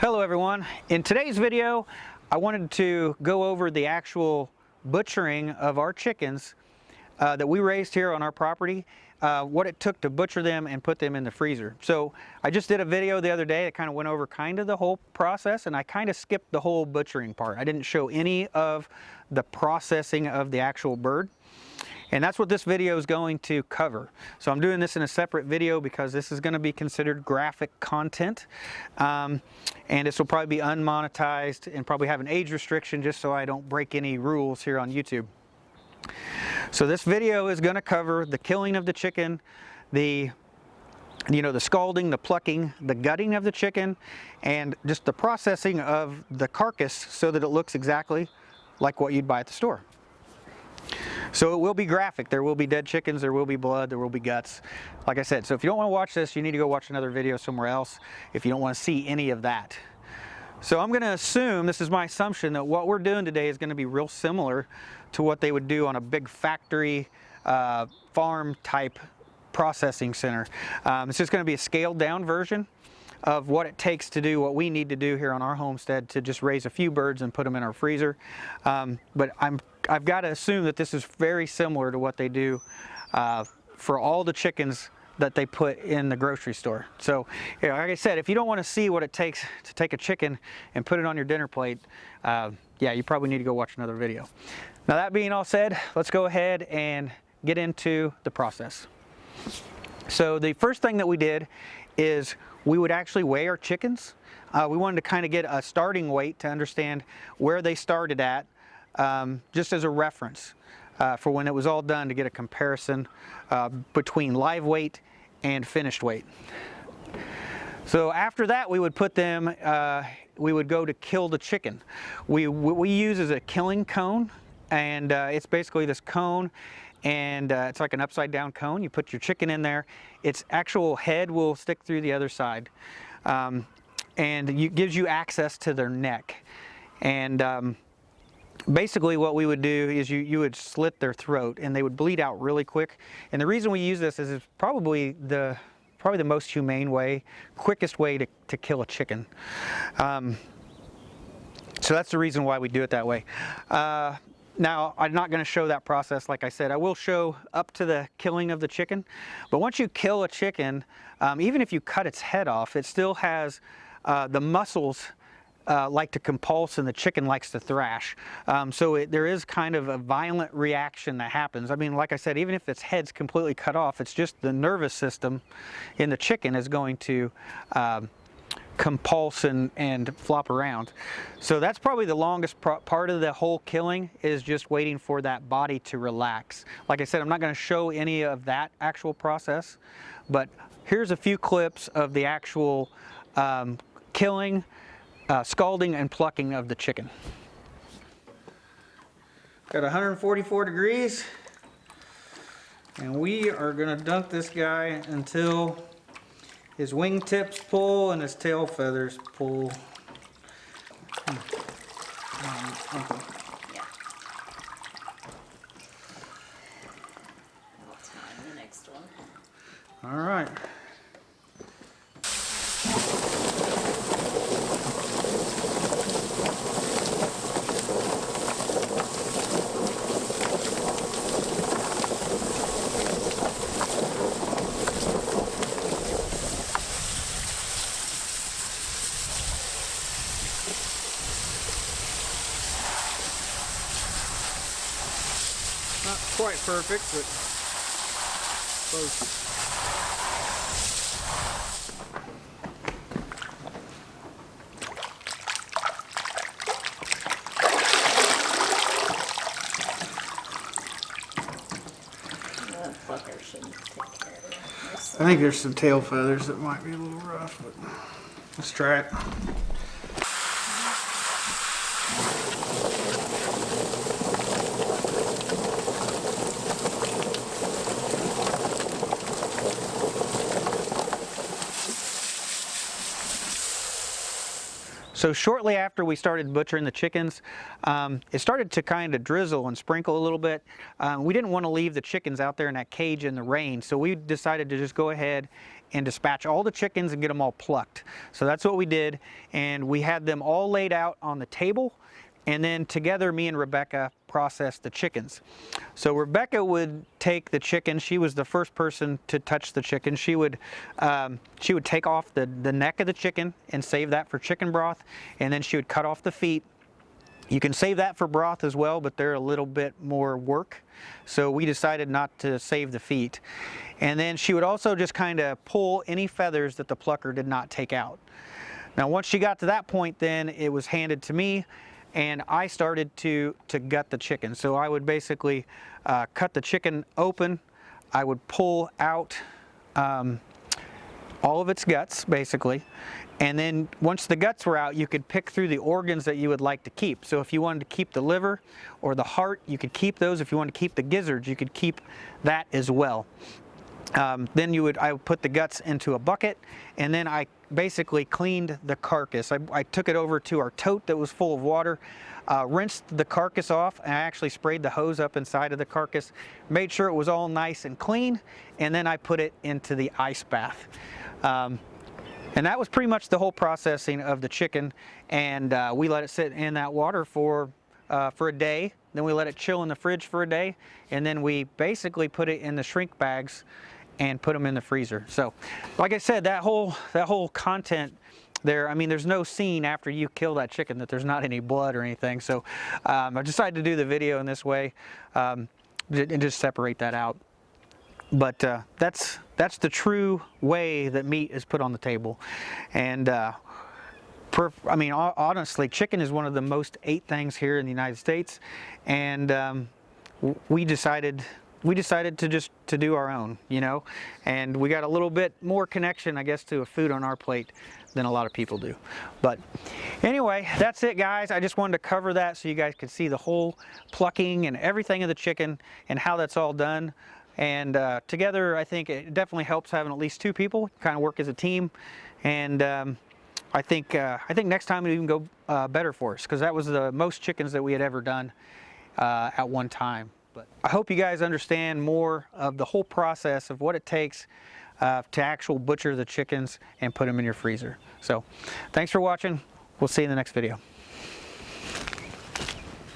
Hello everyone. In today's video, I wanted to go over the actual butchering of our chickens that we raised here on our property, what it took to butcher them and put them in the freezer. So I just did a video the other day that kind of went over kind of the whole process, and I kind of skipped the whole butchering part. I didn't show any of the processing of the actual bird. And that's what this video is going to cover. So I'm doing this in a separate video because this is going to be considered graphic content. And this will probably be unmonetized and probably have an age restriction just so I don't break any rules here on YouTube. So this video is going to cover the killing of the chicken, the scalding, the plucking, the gutting of the chicken, and just the processing of the carcass so that it looks exactly like what you'd buy at the store. So it will be graphic. There will be dead chickens, there will be blood, there will be guts. Like I said, so if you don't want to watch this, you need to go watch another video somewhere else if you don't want to see any of that. So I'm going to assume, this is my assumption, that what we're doing today is going to be real similar to what they would do on a big factory, farm type processing center. It's just going to be a scaled down version of what it takes to do what we need to do here on our homestead to just raise a few birds and put them in our freezer. But I've got to assume that this is very similar to what they do for all the chickens that they put in the grocery store. So, like I said, if you don't want to see what it takes to take a chicken and put it on your dinner plate, yeah, you probably need to go watch another video. Now that being all said, let's go ahead and get into the process. So the first thing that we did is we would actually weigh our chickens. We wanted to kind of get a starting weight to understand where they started at, just as a reference for when it was all done, to get a comparison between live weight and finished weight. So after that, we would put them, we would go to kill the chicken. What we use is a killing cone, and it's basically this cone, and it's like an upside down cone. You put your chicken in there, its actual head will stick through the other side, and it gives you access to their neck. And basically what we would do is you would slit their throat and they would bleed out really quick. And the reason we use this is it's probably the most humane way, quickest way to kill a chicken. So that's the reason why we do it that way. Now, I'm not going to show that process. Like I said, I will show up to the killing of the chicken. But once you kill a chicken, even if you cut its head off, it still has the muscles like to compulse, and the chicken likes to thrash. So there is kind of a violent reaction that happens. I mean, like I said, even if its head's completely cut off, it's just the nervous system in the chicken is going to compulse and flop around. So that's probably the longest part of the whole killing, is just waiting for that body to relax. Like I said, I'm not going to show any of that actual process, but here's a few clips of the actual killing, scalding and plucking of the chicken. Got 144 degrees, and we are going to dunk this guy until his wingtips pull and his tail feathers pull. Yeah. I'll time the next one. All right. Not quite perfect, but close. The plucker should take care of it. I think there's some tail feathers that might be a little rough, but let's try it. So shortly after we started butchering the chickens, it started to kind of drizzle and sprinkle a little bit. We didn't want to leave the chickens out there in that cage in the rain, so we decided to just go ahead and dispatch all the chickens and get them all plucked. So that's what we did, and we had them all laid out on the table, and then together me and Rebecca processed the chickens. So Rebecca would take the chicken. She was the first person to touch the chicken. She would take off the neck of the chicken and save that for chicken broth, and then she would cut off the feet. You can save that for broth as well, but they're a little bit more work. So we decided not to save the feet. And then she would also just kind of pull any feathers that the plucker did not take out. Now, once she got to that point, then it was handed to me, and I started to gut the chicken. So I would basically cut the chicken open. I would pull out all of its guts, basically. And then once the guts were out, you could pick through the organs that you would like to keep. So if you wanted to keep the liver or the heart, you could keep those. If you wanted to keep the gizzards, you could keep that as well. Then I would put the guts into a bucket, and then I basically cleaned the carcass. I took it over to our tote that was full of water, rinsed the carcass off, and I actually sprayed the hose up inside of the carcass, made sure it was all nice and clean, and then I put it into the ice bath. And that was pretty much the whole processing of the chicken, and we let it sit in that water for a day. Then we let it chill in the fridge for a day, and then we basically put it in the shrink bags and put them in the freezer. So, like I said, that whole content there, I mean, there's no scene after you kill that chicken that there's not any blood or anything. So I decided to do the video in this way and just separate that out. But that's the true way that meat is put on the table. And I mean, honestly, chicken is one of the most ate things here in the United States, and we decided to do our own, you know, and we got a little bit more connection, I guess, to a food on our plate than a lot of people do. But anyway, that's it, guys. I just wanted to cover that so you guys could see the whole plucking and everything of the chicken and how that's all done. And together, I think it definitely helps having at least two people kind of work as a team. And I think next time it'll even go better for us, because that was the most chickens that we had ever done at one time. But I hope you guys understand more of the whole process of what it takes to actual butcher the chickens and put them in your freezer. So thanks for watching. We'll see you in the next video.